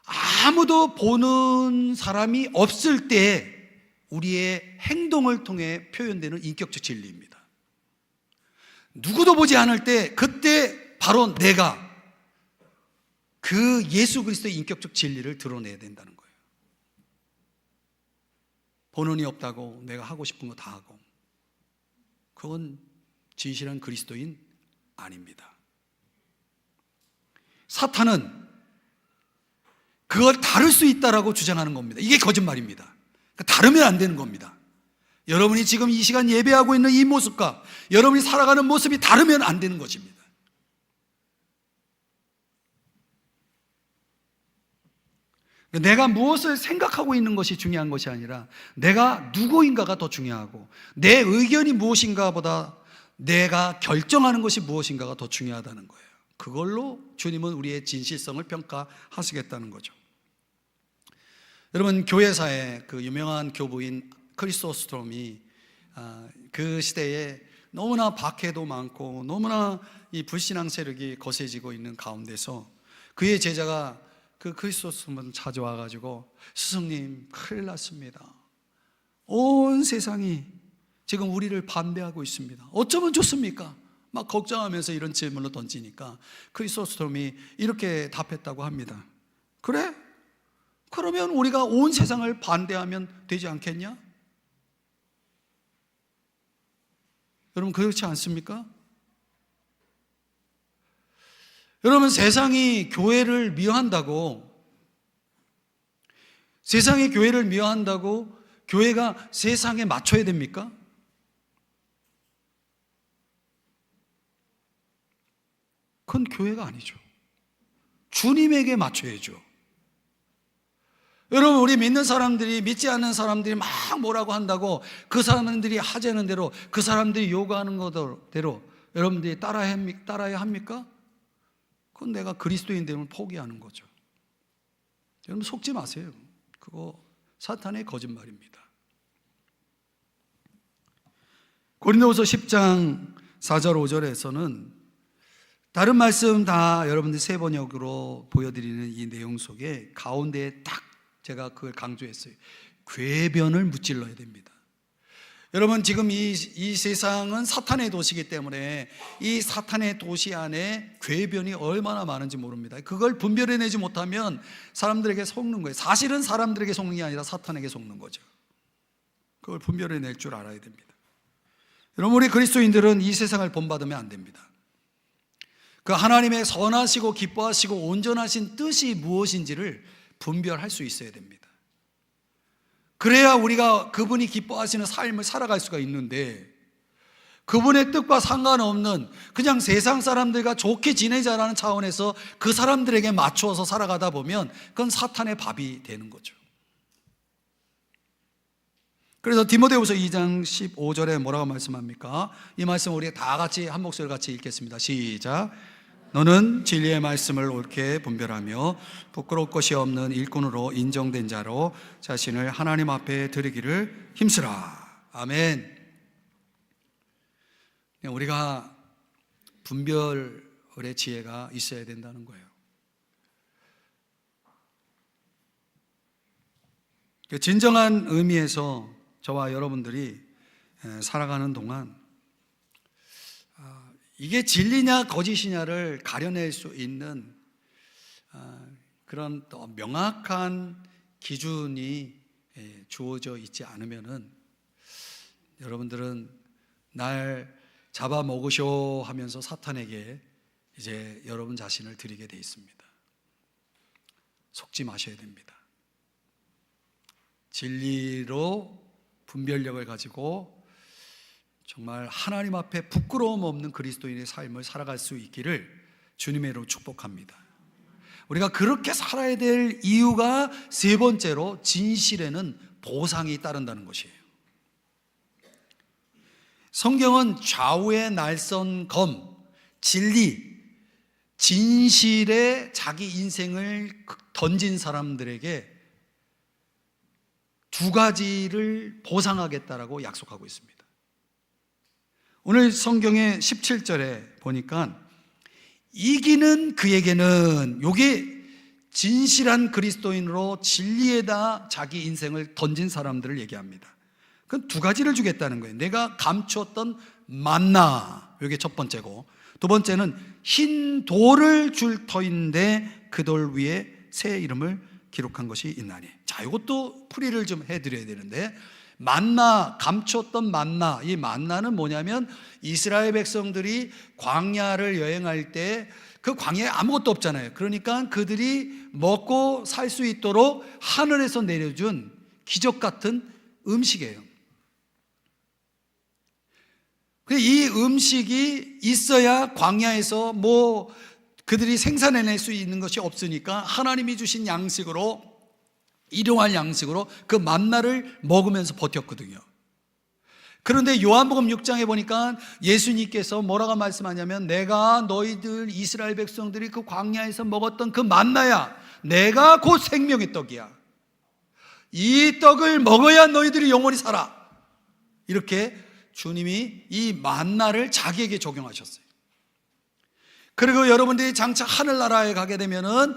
아무도 보는 사람이 없을 때 우리의 행동을 통해 표현되는 인격적 진리입니다. 누구도 보지 않을 때, 그때 바로 내가 그 예수 그리스도의 인격적 진리를 드러내야 된다는 거예요. 보는 이 없다고 내가 하고 싶은 거 다 하고, 그건 진실한 그리스도인 아닙니다. 사탄은 그걸 다룰 수 있다라고 주장하는 겁니다. 이게 거짓말입니다. 다르면 안 되는 겁니다. 여러분이 지금 이 시간 예배하고 있는 이 모습과 여러분이 살아가는 모습이 다르면 안 되는 것입니다. 내가 무엇을 생각하고 있는 것이 중요한 것이 아니라 내가 누구인가가 더 중요하고, 내 의견이 무엇인가보다 내가 결정하는 것이 무엇인가가 더 중요하다는 거예요. 그걸로 주님은 우리의 진실성을 평가하시겠다는 거죠. 여러분, 교회사에 그 유명한 교부인 크리소스톰이 그 시대에 너무나 박해도 많고 너무나 이 불신앙 세력이 거세지고 있는 가운데서 그의 제자가 그 크리소스톰을 찾아와가지고, 스승님 큰일 났습니다. 온 세상이 지금 우리를 반대하고 있습니다. 어쩌면 좋습니까? 막 걱정하면서 이런 질문을 던지니까 크리소스톰이 이렇게 답했다고 합니다. 그래? 그러면 우리가 온 세상을 반대하면 되지 않겠냐? 여러분, 그렇지 않습니까? 여러분, 세상이 교회를 미워한다고, 세상이 교회를 미워한다고 교회가 세상에 맞춰야 됩니까? 그건 교회가 아니죠. 주님에게 맞춰야죠. 여러분, 우리 믿는 사람들이 믿지 않는 사람들이 막 뭐라고 한다고 그 사람들이 하자는 대로, 그 사람들이 요구하는 거대로 여러분들이 따라야 합니까? 그건 내가 그리스도인 되면 포기하는 거죠. 여러분, 속지 마세요. 그거 사탄의 거짓말입니다. 고린도후서 10장 4절 5절에서는 다른 말씀 다 여러분들 세 번역으로 보여드리는 이 내용 속에 가운데에 딱 제가 그걸 강조했어요. 궤변을 무찔러야 됩니다. 여러분, 지금 이 세상은 사탄의 도시이기 때문에 이 사탄의 도시 안에 궤변이 얼마나 많은지 모릅니다. 그걸 분별해내지 못하면 사람들에게 속는 거예요. 사실은 사람들에게 속는 게 아니라 사탄에게 속는 거죠. 그걸 분별해낼 줄 알아야 됩니다. 여러분, 우리 그리스도인들은 이 세상을 본받으면 안 됩니다. 그 하나님의 선하시고 기뻐하시고 온전하신 뜻이 무엇인지를 분별할 수 있어야 됩니다. 그래야 우리가 그분이 기뻐하시는 삶을 살아갈 수가 있는데, 그분의 뜻과 상관없는 그냥 세상 사람들과 좋게 지내자라는 차원에서 그 사람들에게 맞추어서 살아가다 보면 그건 사탄의 밥이 되는 거죠. 그래서 디모데후서 2장 15절에 뭐라고 말씀합니까? 이 말씀 우리 다 같이 한 목소리 같이 읽겠습니다. 시작. 너는 진리의 말씀을 옳게 분별하며 부끄러울 것이 없는 일꾼으로 인정된 자로 자신을 하나님 앞에 드리기를 힘쓰라. 아멘. 우리가 분별의 지혜가 있어야 된다는 거예요. 진정한 의미에서 저와 여러분들이 살아가는 동안 이게 진리냐 거짓이냐를 가려낼 수 있는 그런 또 명확한 기준이 주어져 있지 않으면은 여러분들은 날 잡아먹으쇼 하면서 사탄에게 이제 여러분 자신을 드리게 돼 있습니다. 속지 마셔야 됩니다. 진리로 분별력을 가지고 정말 하나님 앞에 부끄러움 없는 그리스도인의 삶을 살아갈 수 있기를 주님의 이름으로 축복합니다. 우리가 그렇게 살아야 될 이유가 세 번째로 진실에는 보상이 따른다는 것이에요. 성경은 좌우의 날선 검, 진리, 진실에 자기 인생을 던진 사람들에게 두 가지를 보상하겠다라고 약속하고 있습니다. 오늘 성경의 17절에 보니까 이기는 그에게는, 요게 진실한 그리스도인으로 진리에다 자기 인생을 던진 사람들을 얘기합니다. 그건 두 가지를 주겠다는 거예요. 내가 감추었던 만나, 요게 첫 번째고, 두 번째는 흰 돌을 줄 터인데 그 돌 위에 새 이름을 기록한 것이 있나니. 자, 이것도 풀이를 좀 해드려야 되는데, 만나, 감추었던 만나, 이 만나는 뭐냐면 이스라엘 백성들이 광야를 여행할 때 그 광야에 아무것도 없잖아요. 그러니까 그들이 먹고 살 수 있도록 하늘에서 내려준 기적 같은 음식이에요. 이 음식이 있어야 광야에서 뭐 그들이 생산해낼 수 있는 것이 없으니까 하나님이 주신 양식으로, 일용할 양식으로 그 만나를 먹으면서 버텼거든요. 그런데 요한복음 6장에 보니까 예수님께서 뭐라고 말씀하냐면, 내가 너희들 이스라엘 백성들이 그 광야에서 먹었던 그 만나야, 내가 곧 생명의 떡이야. 이 떡을 먹어야 너희들이 영원히 살아. 이렇게 주님이 이 만나를 자기에게 적용하셨어요. 그리고 여러분들이 장차 하늘나라에 가게 되면은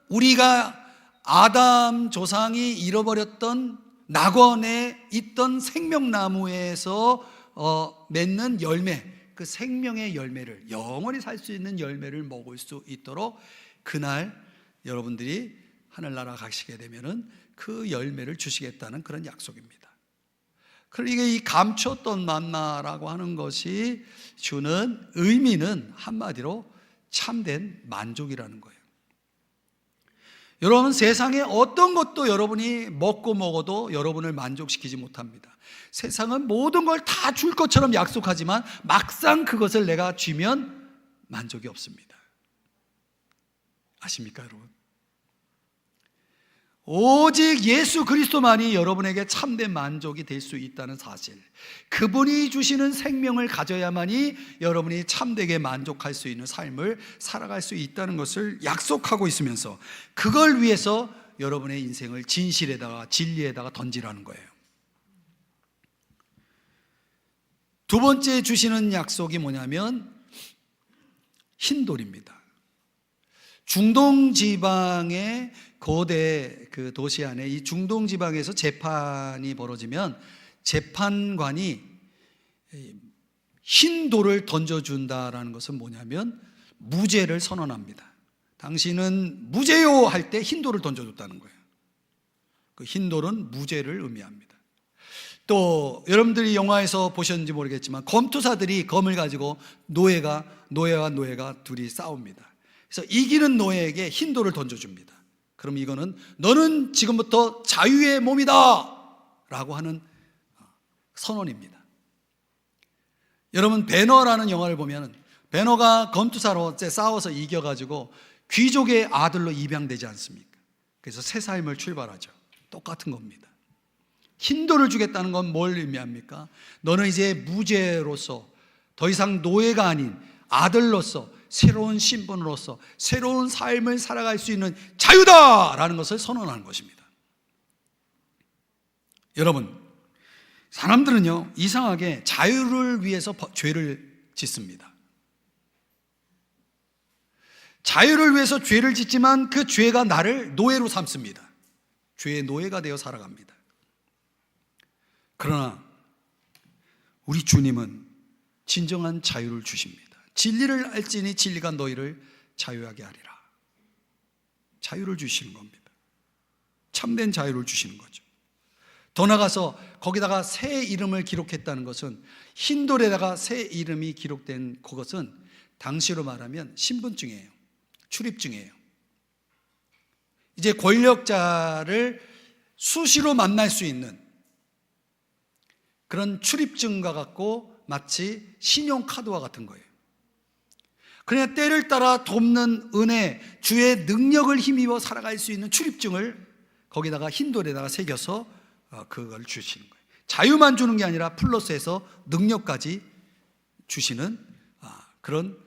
우리가 아담 조상이 잃어버렸던 낙원에 있던 생명나무에서 맺는 열매, 그 생명의 열매를, 영원히 살 수 있는 열매를 먹을 수 있도록 그날 여러분들이 하늘나라 가시게 되면은 그 열매를 주시겠다는 그런 약속입니다. 그러니까 이 감췄던 만나라고 하는 것이 주는 의미는 한마디로 참된 만족이라는 거예요. 여러분, 세상에 어떤 것도 여러분이 먹고 먹어도 여러분을 만족시키지 못합니다. 세상은 모든 걸 다 줄 것처럼 약속하지만 막상 그것을 내가 쥐면 만족이 없습니다. 아십니까, 여러분? 오직 예수 그리스도만이 여러분에게 참된 만족이 될 수 있다는 사실, 그분이 주시는 생명을 가져야만이 여러분이 참되게 만족할 수 있는 삶을 살아갈 수 있다는 것을 약속하고 있으면서, 그걸 위해서 여러분의 인생을 진실에다가 진리에다가 던지라는 거예요. 두 번째 주시는 약속이 뭐냐면 흰돌입니다. 중동 지방의 고대 그 도시 안에, 이 중동 지방에서 재판이 벌어지면 재판관이 흰 돌을 던져준다라는 것은 뭐냐면 무죄를 선언합니다. 당신은 무죄요 할 때 흰 돌을 던져줬다는 거예요. 그 흰 돌은 무죄를 의미합니다. 또 여러분들이 영화에서 보셨는지 모르겠지만 검투사들이 검을 가지고 노예와 노예가 둘이 싸웁니다. 그래서 이기는 노예에게 흰 돌을 던져줍니다. 그럼 이거는 너는 지금부터 자유의 몸이다 라고 하는 선언입니다. 여러분, 배너라는 영화를 보면 배너가 검투사로 싸워서 이겨가지고 귀족의 아들로 입양되지 않습니까? 그래서 새 삶을 출발하죠. 똑같은 겁니다. 흰 돌을 주겠다는 건 뭘 의미합니까? 너는 이제 무죄로서 더 이상 노예가 아닌 아들로서 새로운 신분으로서 새로운 삶을 살아갈 수 있는 자유다라는 것을 선언하는 것입니다. 여러분, 사람들은요 이상하게 자유를 위해서 죄를 짓습니다. 자유를 위해서 죄를 짓지만 그 죄가 나를 노예로 삼습니다. 죄의 노예가 되어 살아갑니다. 그러나 우리 주님은 진정한 자유를 주십니다. 진리를 알지니 진리가 너희를 자유하게 하리라. 자유를 주시는 겁니다. 참된 자유를 주시는 거죠. 더 나아가서 거기다가 새 이름을 기록했다는 것은, 흰돌에다가 새 이름이 기록된 그것은 당시로 말하면 신분증이에요. 출입증이에요. 이제 권력자를 수시로 만날 수 있는 그런 출입증과 같고 마치 신용카드와 같은 거예요. 그냥 때를 따라 돕는 은혜, 주의 능력을 힘입어 살아갈 수 있는 출입증을 거기다가 흰돌에다가 새겨서 그걸 주시는 거예요. 자유만 주는 게 아니라 플러스해서 능력까지 주시는 그런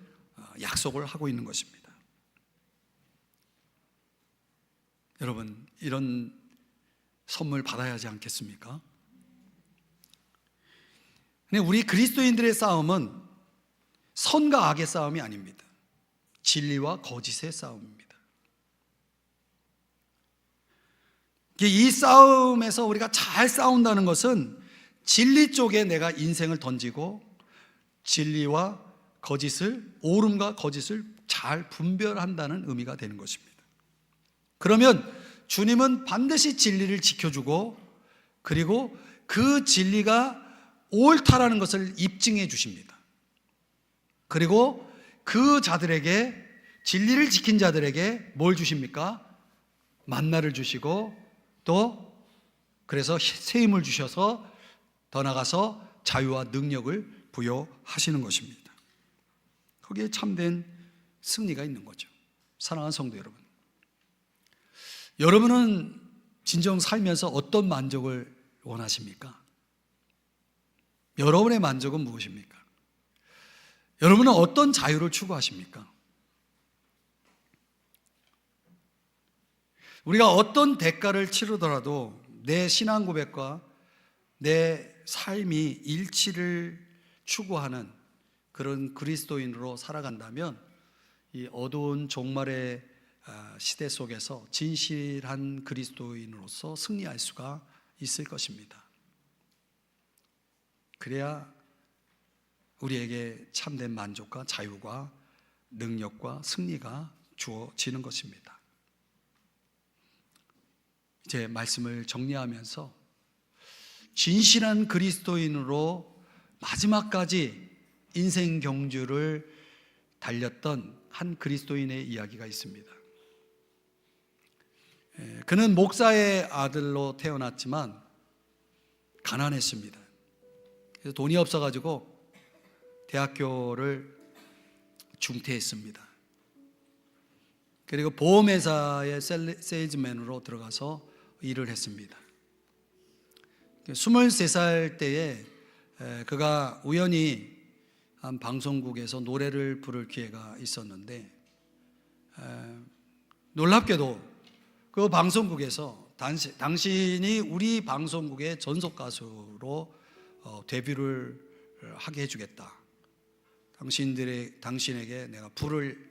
약속을 하고 있는 것입니다. 여러분, 이런 선물 받아야 하지 않겠습니까? 근데 우리 그리스도인들의 싸움은 선과 악의 싸움이 아닙니다. 진리와 거짓의 싸움입니다. 이 싸움에서 우리가 잘 싸운다는 것은 진리 쪽에 내가 인생을 던지고 진리와 거짓을, 옳음과 거짓을 잘 분별한다는 의미가 되는 것입니다. 그러면 주님은 반드시 진리를 지켜주고, 그리고 그 진리가 옳다라는 것을 입증해 주십니다. 그리고 그 자들에게, 진리를 지킨 자들에게 뭘 주십니까? 만나를 주시고, 또 그래서 새 힘을 주셔서 더 나아가서 자유와 능력을 부여하시는 것입니다. 거기에 참된 승리가 있는 거죠. 사랑하는 성도 여러분, 여러분은 진정 살면서 어떤 만족을 원하십니까? 여러분의 만족은 무엇입니까? 여러분은 어떤 자유를 추구하십니까? 우리가 어떤 대가를 치르더라도 내 신앙 고백과 내 삶이 일치를 추구하는 그런 그리스도인으로 살아간다면 이 어두운 종말의 시대 속에서 진실한 그리스도인으로서 승리할 수가 있을 것입니다. 그래야 우리에게 참된 만족과 자유가, 능력과 승리가 주어지는 것입니다. 이제 말씀을 정리하면서 진실한 그리스도인으로 마지막까지 인생 경주를 달렸던 한 그리스도인의 이야기가 있습니다. 그는 목사의 아들로 태어났지만 가난했습니다. 그래서 돈이 없어가지고 대학교를 중퇴했습니다. 그리고 보험회사의 세일즈맨으로 들어가서 일을 했습니다. 23살 때에 그가 우연히 한 방송국에서 노래를 부를 기회가 있었는데, 놀랍게도 그 방송국에서 당신이 우리 방송국의 전속 가수로 데뷔를 하게 해주겠다, 당신에게 내가 부를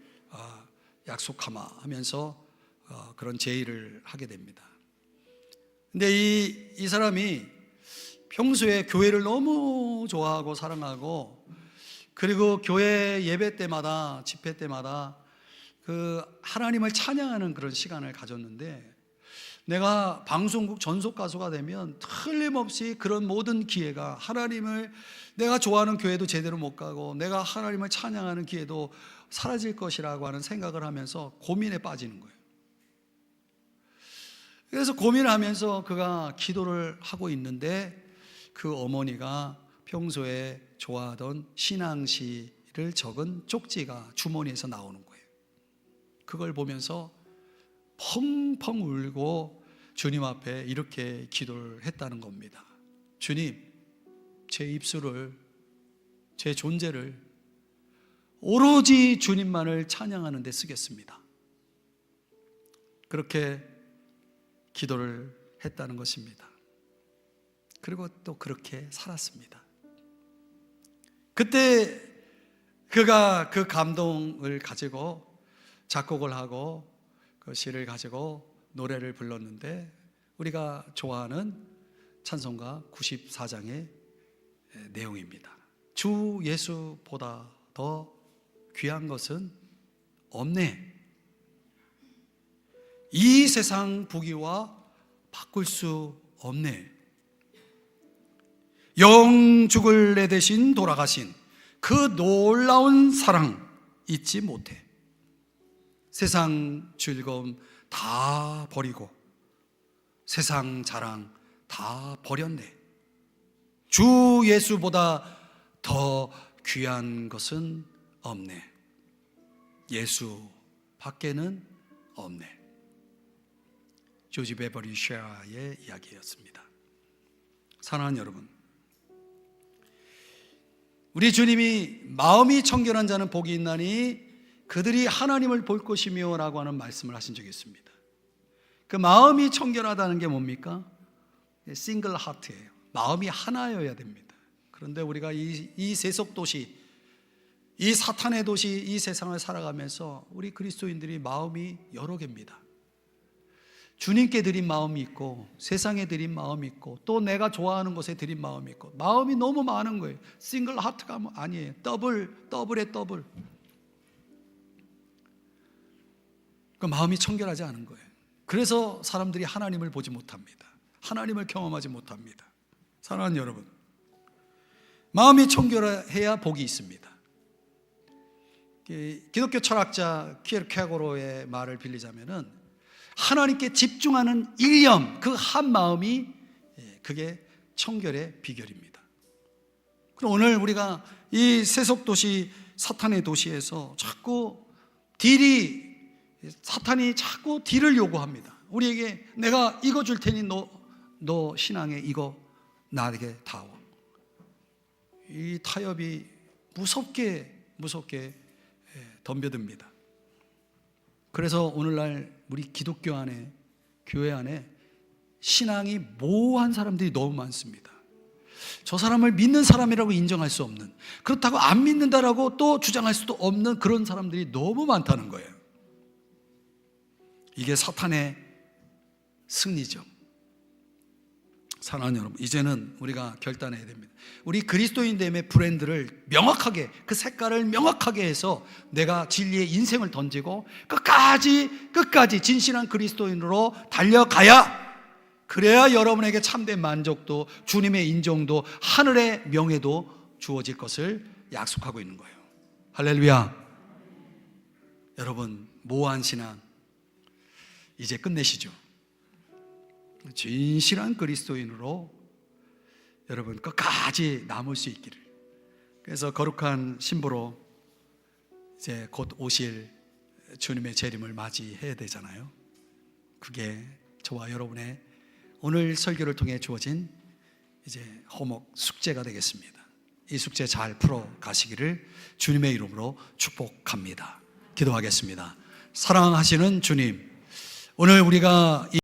약속하마 하면서 그런 제의를 하게 됩니다. 근데 이 사람이 평소에 교회를 너무 좋아하고 사랑하고, 그리고 교회 예배 때마다, 집회 때마다 그 하나님을 찬양하는 그런 시간을 가졌는데, 내가 방송국 전속 가수가 되면 틀림없이 그런 모든 기회가, 하나님을, 내가 좋아하는 교회도 제대로 못 가고 내가 하나님을 찬양하는 기회도 사라질 것이라고 하는 생각을 하면서 고민에 빠지는 거예요. 그래서 고민을 하면서 그가 기도를 하고 있는데, 그 어머니가 평소에 좋아하던 신앙시를 적은 쪽지가 주머니에서 나오는 거예요. 그걸 보면서 펑펑 울고 주님 앞에 이렇게 기도를 했다는 겁니다. 주님, 제 입술을, 제 존재를 오로지 주님만을 찬양하는 데 쓰겠습니다. 그렇게 기도를 했다는 것입니다. 그리고 또 그렇게 살았습니다. 그때 그가 그 감동을 가지고 작곡을 하고 그 시를 가지고 노래를 불렀는데, 우리가 좋아하는 찬송가 94장의 내용입니다. 주 예수보다 더 귀한 것은 없네. 이 세상 부귀와 바꿀 수 없네. 영죽을 내 대신 돌아가신 그 놀라운 사랑 잊지 못해. 세상 즐거움 다 버리고 세상 자랑 다 버렸네. 주 예수보다 더 귀한 것은 없네. 예수 밖에는 없네. 조지 베버리 쉐아의 이야기였습니다. 사랑하는 여러분, 우리 주님이 마음이 청결한 자는 복이 있나니 그들이 하나님을 볼 것이며 라고 하는 말씀을 하신 적이 있습니다. 그 마음이 청결하다는 게 뭡니까? 싱글 하트예요. 마음이 하나여야 됩니다. 그런데 우리가 이 세속 도시, 이 사탄의 도시, 이 세상을 살아가면서 우리 그리스도인들이 마음이 여러 개입니다. 주님께 드린 마음이 있고, 세상에 드린 마음이 있고, 또 내가 좋아하는 것에 드린 마음이 있고, 마음이 너무 많은 거예요. 싱글 하트가 아니에요. 더블의 더블. 그 마음이 청결하지 않은 거예요. 그래서 사람들이 하나님을 보지 못합니다. 하나님을 경험하지 못합니다. 사랑하는 여러분, 마음이 청결해야 복이 있습니다. 기독교 철학자 키에르케고르의 말을 빌리자면은, 하나님께 집중하는 일념, 그 한 마음이, 그게 청결의 비결입니다. 그럼 오늘 우리가 이 세속도시, 사탄의 도시에서 자꾸 사탄이 자꾸 딜을 요구합니다. 우리에게 내가 이거 줄 테니 너 신앙에 이거 나에게 다오. 이 타협이 무섭게 덤벼듭니다. 그래서 오늘날 우리 기독교 안에, 교회 안에 신앙이 모호한 사람들이 너무 많습니다. 저 사람을 믿는 사람이라고 인정할 수 없는, 그렇다고 안 믿는다라고 또 주장할 수도 없는 그런 사람들이 너무 많다는 거예요. 이게 사탄의 승리죠. 사랑하는 여러분, 이제는 우리가 결단해야 됩니다. 우리 그리스도인됨의 브랜드를 명확하게, 그 색깔을 명확하게 해서 내가 진리의 인생을 던지고 끝까지 진실한 그리스도인으로 달려가야, 그래야 여러분에게 참된 만족도, 주님의 인정도, 하늘의 명예도 주어질 것을 약속하고 있는 거예요. 할렐루야. 여러분, 모호한 신앙 이제 끝내시죠. 진실한 그리스도인으로 여러분 끝까지 남을 수 있기를. 그래서 거룩한 신부로 이제 곧 오실 주님의 재림을 맞이해야 되잖아요. 그게 저와 여러분의 오늘 설교를 통해 주어진 이제 호목 숙제가 되겠습니다. 이 숙제 잘 풀어 가시기를 주님의 이름으로 축복합니다. 기도하겠습니다. 사랑하시는 주님, 오늘 우리가